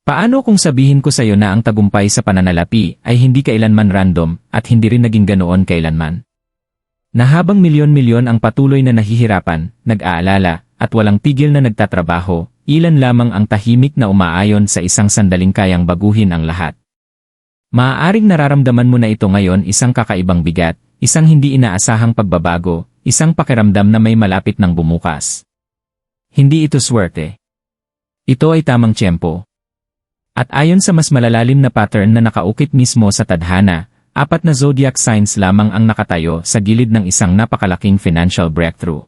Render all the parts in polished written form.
Paano kung sabihin ko sa'yo na ang tagumpay sa pananalapi ay hindi kailanman random at hindi rin naging ganoon kailanman? Na habang milyon-milyon ang patuloy na nahihirapan, nag-aalala, at walang tigil na nagtatrabaho, ilan lamang ang tahimik na umaayon sa isang sandaling kayang baguhin ang lahat. Maaaring nararamdaman mo na ito ngayon, isang kakaibang bigat, isang hindi inaasahang pagbabago, isang pakiramdam na may malapit ng bumukas. Hindi ito swerte. Ito ay tamang tiyempo. At ayon sa mas malalalim na pattern na nakaukit mismo sa tadhana, 4 na zodiac signs lamang ang nakatayo sa gilid ng isang napakalaking financial breakthrough.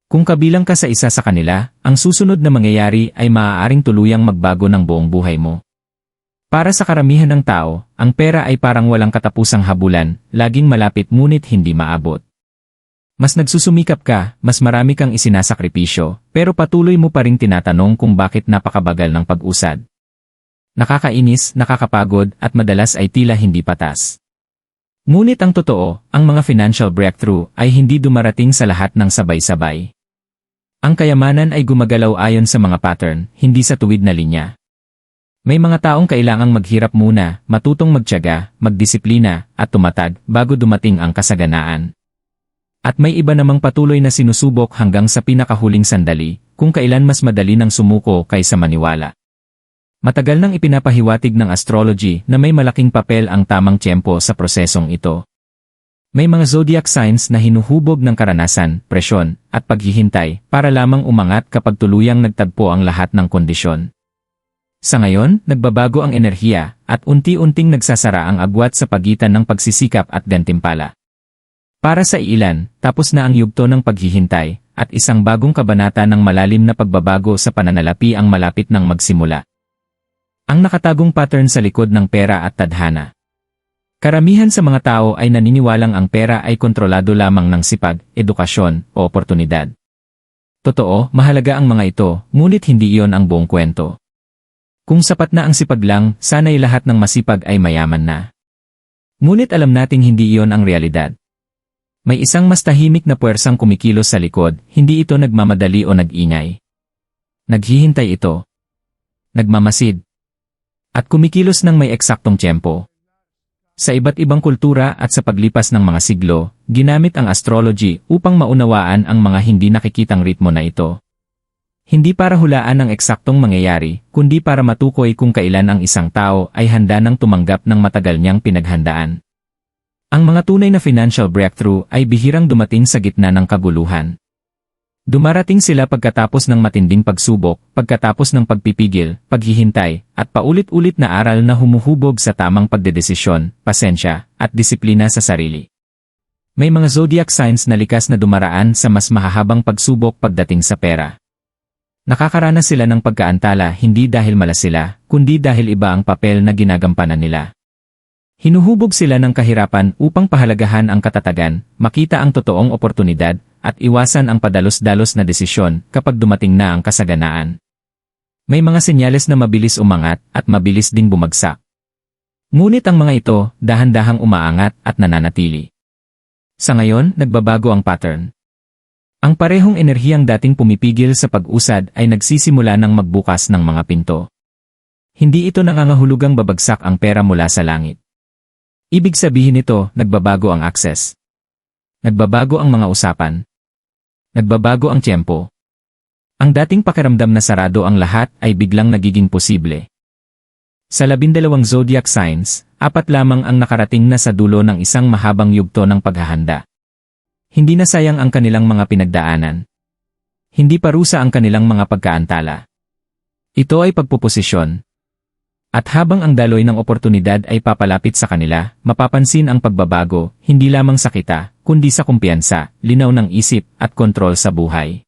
Kung kabilang ka sa isa sa kanila, ang susunod na mangyayari ay maaaring tuluyang magbago ng buong buhay mo. Para sa karamihan ng tao, ang pera ay parang walang katapusang habulan, laging malapit ngunit hindi maabot. Mas nagsusumikap ka, mas marami kang isinasakripisyo, pero patuloy mo pa ring tinatanong kung bakit napakabagal ng pag-usad. Nakakainis, nakakapagod, at madalas ay tila hindi patas. Ngunit ang totoo, ang mga financial breakthrough ay hindi dumarating sa lahat ng sabay-sabay. Ang kayamanan ay gumagalaw ayon sa mga pattern, hindi sa tuwid na linya. May mga taong kailangang maghirap muna, matutong magtiyaga, magdisiplina, at tumatag bago dumating ang kasaganaan. At may iba namang patuloy na sinusubok hanggang sa pinakahuling sandali, kung kailan mas madali ng sumuko kaysa maniwala. Matagal nang ipinapahiwatig ng astrology na may malaking papel ang tamang tiyempo sa prosesong ito. May mga zodiac signs na hinuhubog ng karanasan, presyon, at paghihintay para lamang umangat kapag tuluyang nagtagpo ang lahat ng kondisyon. Sa ngayon, nagbabago ang enerhiya at unti-unting nagsasara ang agwat sa pagitan ng pagsisikap at gantimpala. Para sa ilan, tapos na ang yugto ng paghihintay at isang bagong kabanata ng malalim na pagbabago sa pananalapi ang malapit ng magsimula. Ang nakatagong pattern sa likod ng pera at tadhana. Karamihan sa mga tao ay naniniwalang ang pera ay kontrolado lamang ng sipag, edukasyon, o oportunidad. Totoo, mahalaga ang mga ito, ngunit hindi iyon ang buong kwento. Kung sapat na ang sipag lang, sana'y lahat ng masipag ay mayaman na. Ngunit alam nating hindi iyon ang realidad. May isang mas tahimik na puwersang kumikilos sa likod, hindi ito nagmamadali o nag-ingay. Naghihintay ito. Nagmamasid. At kumikilos ng may eksaktong tiyempo. Sa iba't ibang kultura at sa paglipas ng mga siglo, ginamit ang astrology upang maunawaan ang mga hindi nakikitang ritmo na ito. Hindi para hulaan ang eksaktong mangyayari, kundi para matukoy kung kailan ang isang tao ay handa nang tumanggap ng matagal niyang pinaghandaan. Ang mga tunay na financial breakthrough ay bihirang dumating sa gitna ng kaguluhan. Dumarating sila pagkatapos ng matinding pagsubok, pagkatapos ng pagpipigil, paghihintay, at paulit-ulit na aral na humuhubog sa tamang pagdedesisyon, pasensya, at disiplina sa sarili. May mga zodiac signs na likas na dumaraan sa mas mahahabang pagsubok pagdating sa pera. Nakakaranas sila ng pagkaantala hindi dahil mala sila, kundi dahil iba ang papel na ginagampanan nila. Hinuhubog sila ng kahirapan upang pahalagahan ang katatagan, makita ang totoong oportunidad, at iwasan ang padalos-dalos na desisyon kapag dumating na ang kasaganaan. May mga senyales na mabilis umangat at mabilis ding bumagsak. Ngunit ang mga ito, dahan-dahang umaangat at nananatili. Sa ngayon, nagbabago ang pattern. Ang parehong enerhiyang dating pumipigil sa pag-usad ay nagsisimula ng magbukas ng mga pinto. Hindi ito nangangahulugang babagsak ang pera mula sa langit. Ibig sabihin nito, nagbabago ang access. Nagbabago ang mga usapan. Nagbabago ang tiyempo. Ang dating pakiramdam na sarado ang lahat ay biglang nagiging posible. Sa 12 zodiac signs, 4 lamang ang nakarating na sa dulo ng isang mahabang yugto ng paghahanda. Hindi na sayang ang kanilang mga pinagdaanan. Hindi parusa ang kanilang mga pagkaantala. Ito ay pagpuposisyon. At habang ang daloy ng oportunidad ay papalapit sa kanila, mapapansin ang pagbabago, hindi lamang sa kita, kundi sa kumpiyansa, linaw ng isip, at kontrol sa buhay.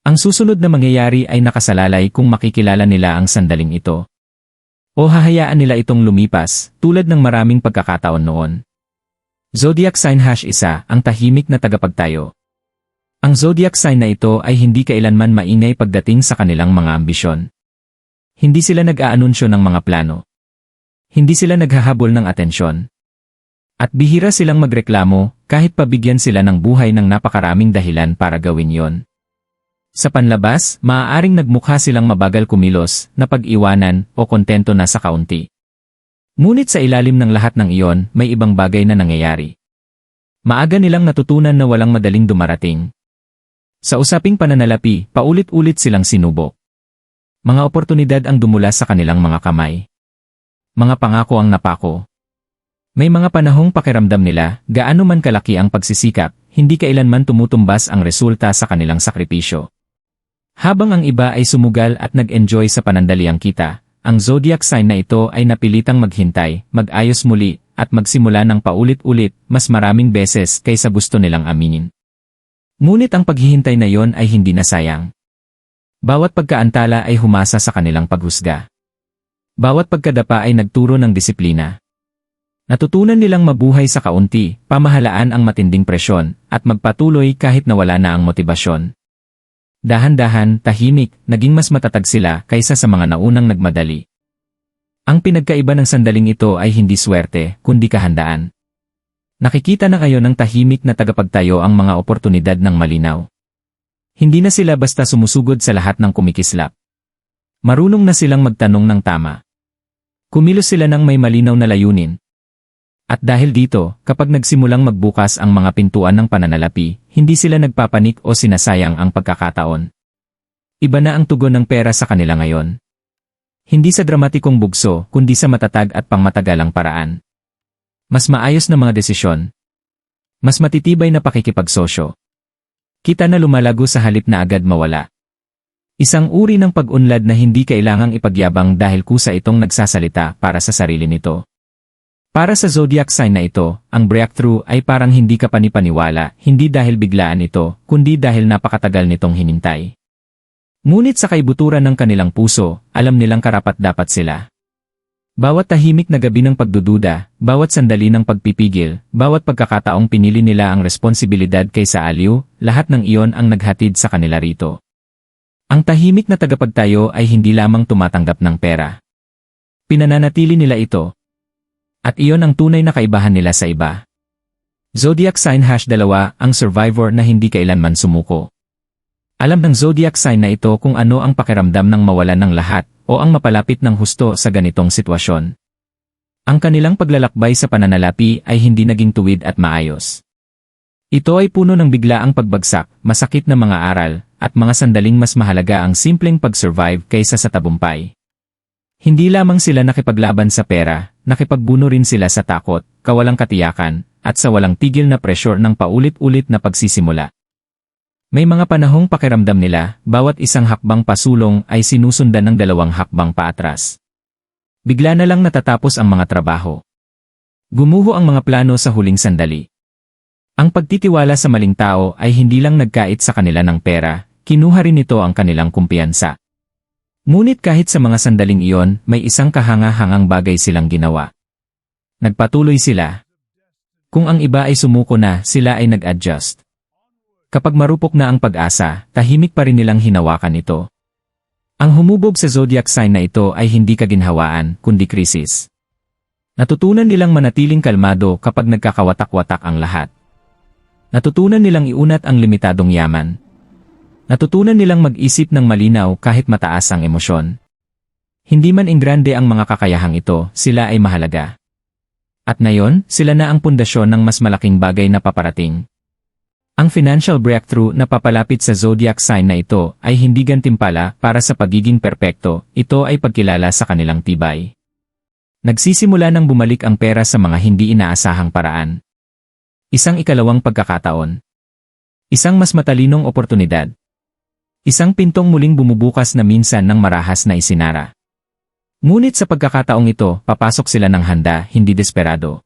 Ang susunod na mangyayari ay nakasalalay kung makikilala nila ang sandaling ito. O hahayaan nila itong lumipas, tulad ng maraming pagkakataon noon. Zodiac sign #1, ang tahimik na tagapagtayo. Ang zodiac sign na ito ay hindi kailanman maingay pagdating sa kanilang mga ambisyon. Hindi sila nag-aanunsyo ng mga plano. Hindi sila naghahabol ng atensyon. At bihira silang magreklamo, kahit pabigyan sila ng buhay ng napakaraming dahilan para gawin yon. Sa panlabas, maaaring nagmukha silang mabagal kumilos, napag-iwanan, o kontento na sa kaunti. Ngunit sa ilalim ng lahat ng iyon, may ibang bagay na nangyayari. Maaga nilang natutunan na walang madaling dumarating. Sa usaping pananalapi, paulit-ulit silang sinubok. Mga oportunidad ang dumula sa kanilang mga kamay. Mga pangako ang napako. May mga panahong pakiramdam nila, gaano man kalaki ang pagsisikap, hindi kailanman tumutumbas ang resulta sa kanilang sakripisyo. Habang ang iba ay sumugal at nag-enjoy sa panandaliang kita, ang zodiac sign na ito ay napilitang maghintay, mag-ayos muli, at magsimula ng paulit-ulit, mas maraming beses kaysa gusto nilang aminin. Ngunit ang paghihintay na yon ay hindi nasayang. Bawat pagkaantala ay humasa sa kanilang paghusga. Bawat pagkadapa ay nagturo ng disiplina. Natutunan nilang mabuhay sa kaunti, pamahalaan ang matinding presyon, at magpatuloy kahit nawala na ang motibasyon. Dahan-dahan, tahimik, naging mas matatag sila kaysa sa mga naunang nagmadali. Ang pinagkaiba ng sandaling ito ay hindi swerte, kundi kahandaan. Nakikita na kayo ng tahimik na tagapagtayo ang mga oportunidad ng malinaw. Hindi na sila basta sumusugod sa lahat ng kumikislap. Marunong na silang magtanong ng tama. Kumilos sila ng may malinaw na layunin. At dahil dito, kapag nagsimulang magbukas ang mga pintuan ng pananalapi, hindi sila nagpapanik o sinasayang ang pagkakataon. Iba na ang tugon ng pera sa kanila ngayon. Hindi sa dramatikong bugso, kundi sa matatag at pangmatagalang paraan. Mas maayos na mga desisyon. Mas matitibay na pakikipagsosyo. Kita na lumalago sa halip na agad mawala. Isang uri ng pag-unlad na hindi kailangang ipagyabang dahil kusa itong nagsasalita para sa sarili nito. Para sa zodiac sign na ito, ang breakthrough ay parang hindi ka panipaniwala, hindi dahil biglaan ito, kundi dahil napakatagal nitong hinintay. Ngunit sa kaibuturan ng kanilang puso, alam nilang karapat-dapat sila. Bawat tahimik na gabi ng pagdududa, bawat sandali ng pagpipigil, bawat pagkakataong pinili nila ang responsibilidad kaysa aliw, lahat ng iyon ang naghatid sa kanila rito. Ang tahimik na tagapagtayo ay hindi lamang tumatanggap ng pera. Pinananatili nila ito. At iyon ang tunay na kaibahan nila sa iba. Zodiac sign #2, ang survivor na hindi kailanman sumuko. Alam ng zodiac sign na ito kung ano ang pakiramdam ng mawalan ng lahat o ang mapalapit ng husto sa ganitong sitwasyon. Ang kanilang paglalakbay sa pananalapi ay hindi naging tuwid at maayos. Ito ay puno ng biglaang pagbagsak, masakit na mga aral, at mga sandaling mas mahalaga ang simpleng pag-survive kaysa sa tagumpay. Hindi lamang sila nakipaglaban sa pera, nakipagbuno rin sila sa takot, kawalang katiyakan, at sa walang tigil na pressure ng paulit-ulit na pagsisimula. May mga panahong pakiramdam nila, bawat isang hakbang pasulong ay sinusundan ng 2 hakbang paatras. Bigla na lang natatapos ang mga trabaho. Gumuho ang mga plano sa huling sandali. Ang pagtitiwala sa maling tao ay hindi lang nagkait sa kanila ng pera, kinuha rin nito ang kanilang kumpiyansa. Ngunit kahit sa mga sandaling iyon, may isang kahanga-hangang bagay silang ginawa. Nagpatuloy sila. Kung ang iba ay sumuko na, sila ay nag-adjust. Kapag marupok na ang pag-asa, tahimik pa rin nilang hinawakan ito. Ang humubog sa zodiac sign na ito ay hindi kaginhawaan, kundi krisis. Natutunan nilang manatiling kalmado kapag nagkakawatak-watak ang lahat. Natutunan nilang iunat ang limitadong yaman. Natutunan nilang mag-isip ng malinaw kahit mataas ang emosyon. Hindi man ingrande ang mga kakayahang ito, sila ay mahalaga. At ngayon, sila na ang pundasyon ng mas malaking bagay na paparating. Ang financial breakthrough na papalapit sa zodiac sign na ito ay hindi gantimpala para sa pagiging perpekto, ito ay pagkilala sa kanilang tibay. Nagsisimula nang bumalik ang pera sa mga hindi inaasahang paraan. Isang ikalawang pagkakataon. Isang mas matalinong oportunidad. Isang pintong muling bumubukas na minsan ng marahas na isinara. Ngunit sa pagkakataong ito, papasok sila ng handa, hindi desperado.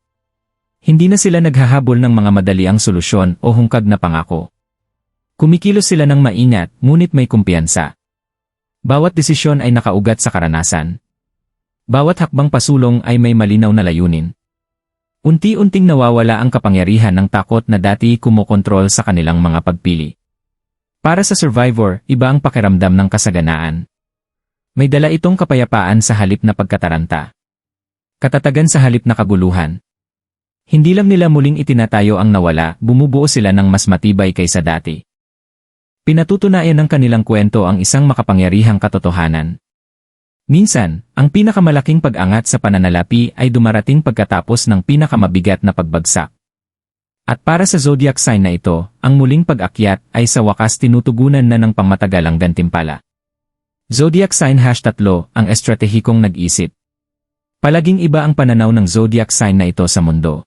Hindi na sila naghahabol ng mga madaliang solusyon o hungkag na pangako. Kumikilos sila ng maingat, ngunit may kumpiyansa. Bawat desisyon ay nakaugat sa karanasan. Bawat hakbang pasulong ay may malinaw na layunin. Unti-unting nawawala ang kapangyarihan ng takot na dati kumokontrol sa kanilang mga pagpili. Para sa survivor, iba ang pakiramdam ng kasaganaan. May dala itong kapayapaan sa halip na pagkataranta. Katatagan sa halip na kaguluhan. Hindi lang nila muling itinatayo ang nawala, bumubuo sila ng mas matibay kaysa dati. Pinatutunayan ng kanilang kwento ang isang makapangyarihang katotohanan. Minsan, ang pinakamalaking pag-angat sa pananalapi ay dumarating pagkatapos ng pinakamabigat na pagbagsak. At para sa zodiac sign na ito, ang muling pag-akyat ay sa wakas tinutugunan na ng pangmatagalang gantimpala. Zodiac sign #3, ang estratehikong nag-isip. Palaging iba ang pananaw ng zodiac sign na ito sa mundo.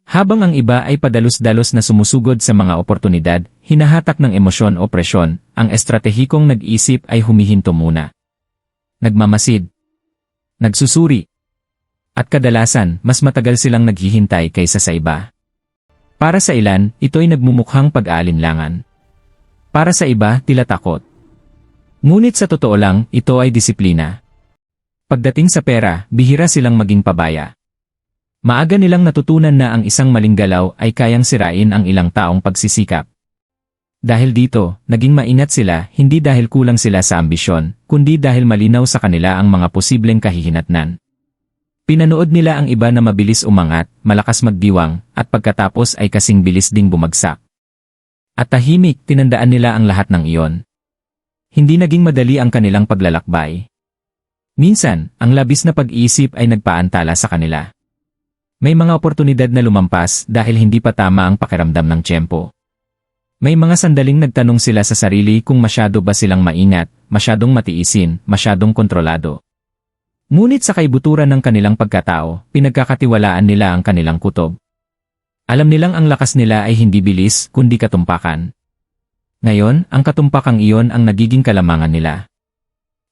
Habang ang iba ay padalos-dalos na sumusugod sa mga oportunidad, hinahatak ng emosyon o presyon, ang estratehikong nag-isip ay humihinto muna. Nagmamasid, nagsusuri, at kadalasan mas matagal silang naghihintay kaysa sa iba. Para sa ilan, ito'y nagmumukhang pag-aalinlangan. Para sa iba, tila takot. Ngunit sa totoo lang, ito ay disiplina. Pagdating sa pera, bihira silang maging pabaya. Maaga nilang natutunan na ang isang maling galaw ay kayang sirain ang ilang taong pagsisikap. Dahil dito, naging maingat sila hindi dahil kulang sila sa ambisyon, kundi dahil malinaw sa kanila ang mga posibleng kahihinatnan. Pinanood nila ang iba na mabilis umangat, malakas magdiwang, at pagkatapos ay kasing bilis ding bumagsak. At tahimik, tinandaan nila ang lahat ng iyon. Hindi naging madali ang kanilang paglalakbay. Minsan, ang labis na pag-iisip ay nagpaantala sa kanila. May mga oportunidad na lumampas dahil hindi pa tama ang pakiramdam ng tiyempo. May mga sandaling nagtanong sila sa sarili kung masyado ba silang maingat, masyadong matiisin, masyadong kontrolado. Ngunit sa kaibuturan ng kanilang pagkatao, pinagkakatiwalaan nila ang kanilang kutob. Alam nilang ang lakas nila ay hindi bilis, kundi katumpakan. Ngayon, ang katumpakang iyon ang nagiging kalamangan nila.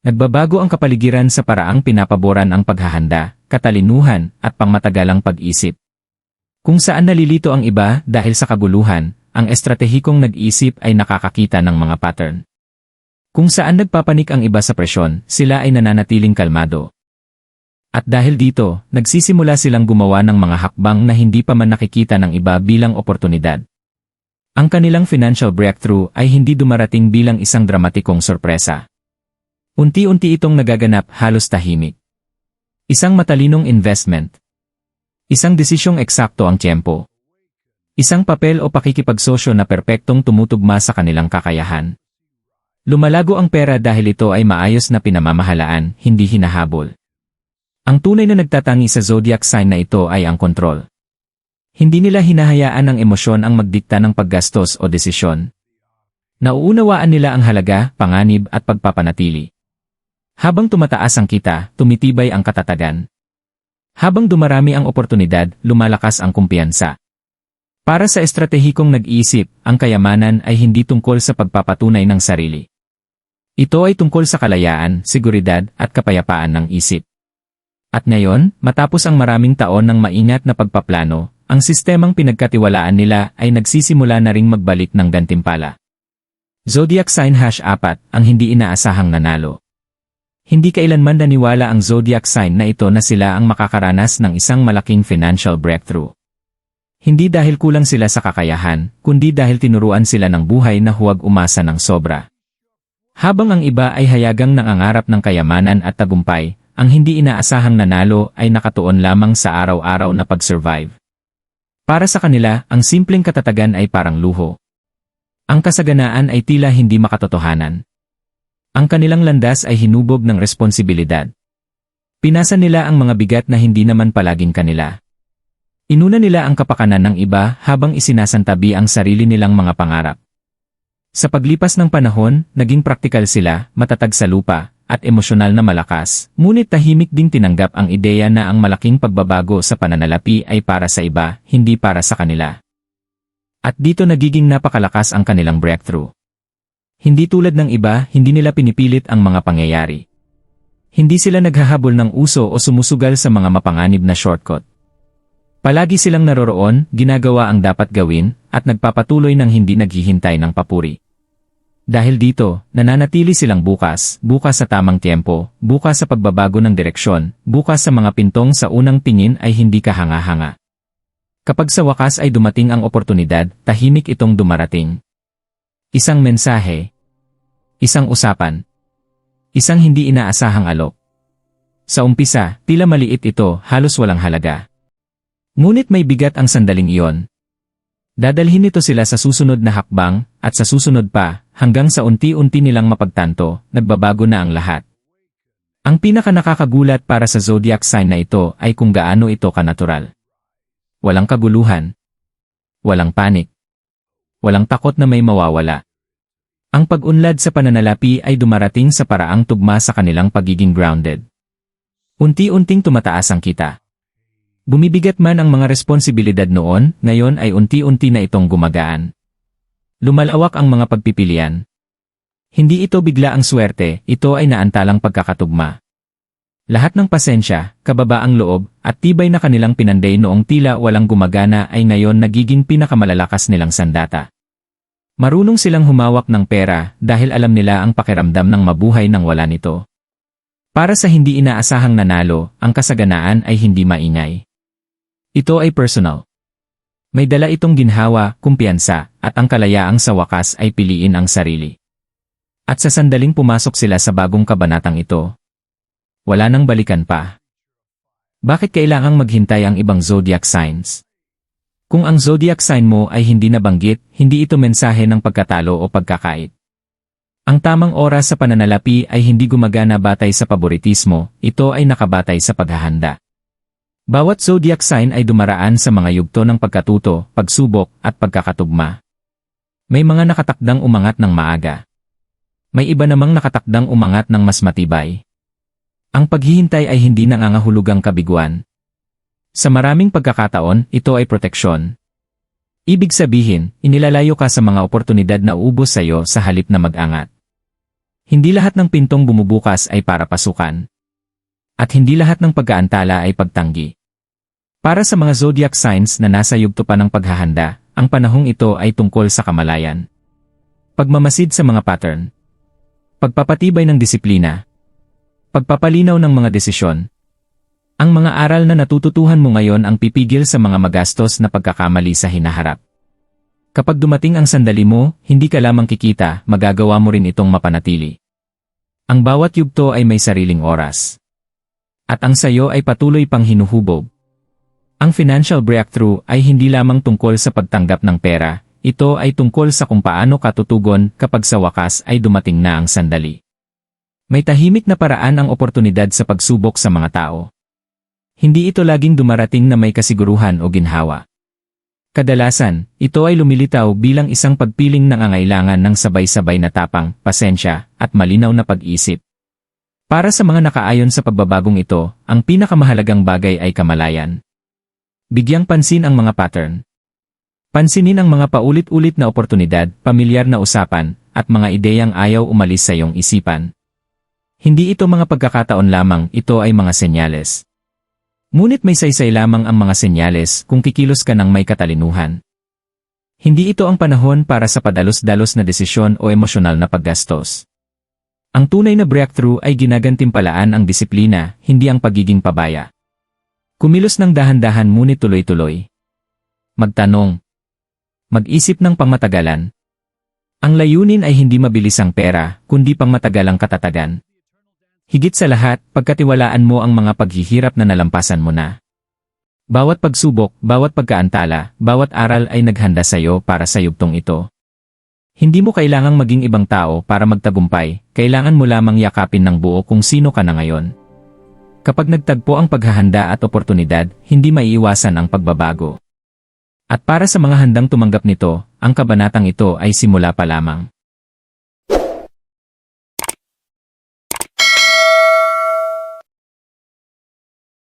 Nagbabago ang kapaligiran sa paraang pinapaboran ang paghahanda, katalinuhan, at pangmatagalang pag-isip. Kung saan nalilito ang iba dahil sa kaguluhan, ang estratehikong nag-isip ay nakakakita ng mga pattern. Kung saan nagpapanik ang iba sa presyon, sila ay nananatiling kalmado. At dahil dito, nagsisimula silang gumawa ng mga hakbang na hindi pa man nakikita ng iba bilang oportunidad. Ang kanilang financial breakthrough ay hindi dumarating bilang isang dramatikong sorpresa. Unti-unti itong nagaganap halos tahimik. Isang matalinong investment. Isang desisyong eksakto ang tiyempo. Isang papel o pakikipagsosyo na perpektong tumutugma sa kanilang kakayahan. Lumalago ang pera dahil ito ay maayos na pinamamahalaan, hindi hinahabol. Ang tunay na nagtatangi sa zodiac sign na ito ay ang kontrol. Hindi nila hinahayaan ang emosyon ang magdikta ng paggastos o desisyon. Nauunawaan nila ang halaga, panganib at pagpapanatili. Habang tumataas ang kita, tumitibay ang katatagan. Habang dumarami ang oportunidad, lumalakas ang kumpiyansa. Para sa estratehikong nag-iisip, ang kayamanan ay hindi tungkol sa pagpapatunay ng sarili. Ito ay tungkol sa kalayaan, seguridad, at kapayapaan ng isip. At ngayon, matapos ang maraming taon ng maingat na pagpaplano, ang sistemang pinagkatiwalaan nila ay nagsisimula na ring magbalik ng gantimpala. Zodiac sign #4, ang hindi inaasahang nanalo. Hindi kailanman naniwala ang zodiac sign na ito na sila ang makakaranas ng isang malaking financial breakthrough. Hindi dahil kulang sila sa kakayahan, kundi dahil tinuruan sila ng buhay na huwag umasa ng sobra. Habang ang iba ay hayagang nangangarap ng kayamanan at tagumpay, ang hindi inaasahang nanalo ay nakatuon lamang sa araw-araw na pag-survive. Para sa kanila, ang simpleng katatagan ay parang luho. Ang kasaganaan ay tila hindi makatotohanan. Ang kanilang landas ay hinubog ng responsibilidad. Pinasa nila ang mga bigat na hindi naman palaging kanila. Inuna nila ang kapakanan ng iba habang isinasantabi ang sarili nilang mga pangarap. Sa paglipas ng panahon, naging praktikal sila, matatag sa lupa, at emosyonal na malakas, ngunit tahimik ding tinanggap ang ideya na ang malaking pagbabago sa pananalapi ay para sa iba, hindi para sa kanila. At dito nagiging napakalakas ang kanilang breakthrough. Hindi tulad ng iba, hindi nila pinipilit ang mga pangyayari. Hindi sila naghahabol ng uso o sumusugal sa mga mapanganib na shortcut. Palagi silang naroroon, ginagawa ang dapat gawin, at nagpapatuloy ng hindi naghihintay ng papuri. Dahil dito, nananatili silang bukas sa tamang tiempo, bukas sa pagbabago ng direksyon, bukas sa mga pintong sa unang tingin ay hindi kahanga-hanga. Kapag sa wakas ay dumating ang oportunidad, tahimik itong dumarating. Isang mensahe. Isang usapan. Isang hindi inaasahang alok. Sa umpisa, tila maliit ito, halos walang halaga. Ngunit may bigat ang sandaling iyon. Dadalhin nito sila sa susunod na hakbang, at sa susunod pa, hanggang sa unti-unti nilang mapagtanto, nagbabago na ang lahat. Ang pinaka-nakakagulat para sa zodiac sign na ito ay kung gaano ito kanatural. Walang kaguluhan. Walang panik. Walang takot na may mawawala. Ang pag-unlad sa pananalapi ay dumarating sa paraang tugma sa kanilang pagiging grounded. Unti-unting tumataas ang kita. Bumibigat man ang mga responsibilidad noon, ngayon ay unti-unti na itong gumagaan. Lumalawak ang mga pagpipilian. Hindi ito bigla ang swerte, ito ay naantalang pagkakatugma. Lahat ng pasensya, kababaang loob, at tibay na kanilang pinanday noong tila walang gumagana ay ngayon nagiging pinakamalalakas nilang sandata. Marunong silang humawak ng pera dahil alam nila ang pakiramdam ng mabuhay nang wala nito. Para sa hindi inaasahang nanalo, ang kasaganaan ay hindi maingay. Ito ay personal. May dala itong ginhawa, kumpiyansa, at ang kalayaang sa wakas ay piliin ang sarili. At sa sandaling pumasok sila sa bagong kabanatang ito, wala nang balikan pa. Bakit kailangang maghintay ang ibang zodiac signs? Kung ang zodiac sign mo ay hindi nabanggit, hindi ito mensahe ng pagkatalo o pagkakait. Ang tamang oras sa pananalapi ay hindi gumagana batay sa paboritismo, ito ay nakabatay sa paghahanda. Bawat zodiac sign ay dumaraan sa mga yugto ng pagkatuto, pagsubok, at pagkakatugma. May mga nakatakdang umangat ng maaga. May iba namang nakatakdang umangat ng mas matibay. Ang paghihintay ay hindi nangangahulugang kabiguan. Sa maraming pagkakataon, ito ay proteksyon. Ibig sabihin, inilalayo ka sa mga oportunidad na uubos sa iyo sa halip na mag-angat. Hindi lahat ng pintong bumubukas ay para pasukan. At hindi lahat ng pag-aantala ay pagtanggi. Para sa mga zodiac signs na nasa yugto pa ng paghahanda, ang panahong ito ay tungkol sa kamalayan. Pagmamasid sa mga pattern. Pagpapatibay ng disiplina. Pagpapalinaw ng mga desisyon. Ang mga aral na natututuhan mo ngayon ang pipigil sa mga magastos na pagkakamali sa hinaharap. Kapag dumating ang sandali mo, hindi ka lamang kikita, magagawa mo rin itong mapanatili. Ang bawat yugto ay may sariling oras. At ang sayo ay patuloy pang hinuhubog. Ang financial breakthrough ay hindi lamang tungkol sa pagtanggap ng pera, ito ay tungkol sa kung paano katutugon kapag sa wakas ay dumating na ang sandali. May tahimik na paraan ang oportunidad sa pagsubok sa mga tao. Hindi ito laging dumarating na may kasiguruhan o ginhawa. Kadalasan, ito ay lumilitaw bilang isang pagpiling nangangailangan ng sabay-sabay na tapang, pasensya, at malinaw na pag-isip. Para sa mga nakaayon sa pagbabagong ito, ang pinakamahalagang bagay ay kamalayan. Bigyang pansin ang mga pattern. Pansinin ang mga paulit-ulit na oportunidad, pamilyar na usapan, at mga ideyang ayaw umalis sa iyong isipan. Hindi ito mga pagkakataon lamang, ito ay mga senyales. Ngunit may saysay lamang ang mga senyales kung kikilos ka ng may katalinuhan. Hindi ito ang panahon para sa padalos-dalos na desisyon o emosyonal na paggastos. Ang tunay na breakthrough ay ginagantimpalaan ang disiplina, hindi ang pagiging pabaya. Kumilos ng dahan-dahan ngunit tuloy-tuloy. Magtanong. Mag-isip ng pangmatagalan. Ang layunin ay hindi mabilis ang pera, kundi pangmatagalang katatagan. Higit sa lahat, pagkatiwalaan mo ang mga paghihirap na nalampasan mo na. Bawat pagsubok, bawat pagkaantala, bawat aral ay naghanda sa iyo para sa yugtong ito. Hindi mo kailangang maging ibang tao para magtagumpay, kailangan mo lamang yakapin ng buo kung sino ka na ngayon. Kapag nagtagpo ang paghahanda at oportunidad, hindi maiiwasan ang pagbabago. At para sa mga handang tumanggap nito, ang kabanatang ito ay simula pa lamang.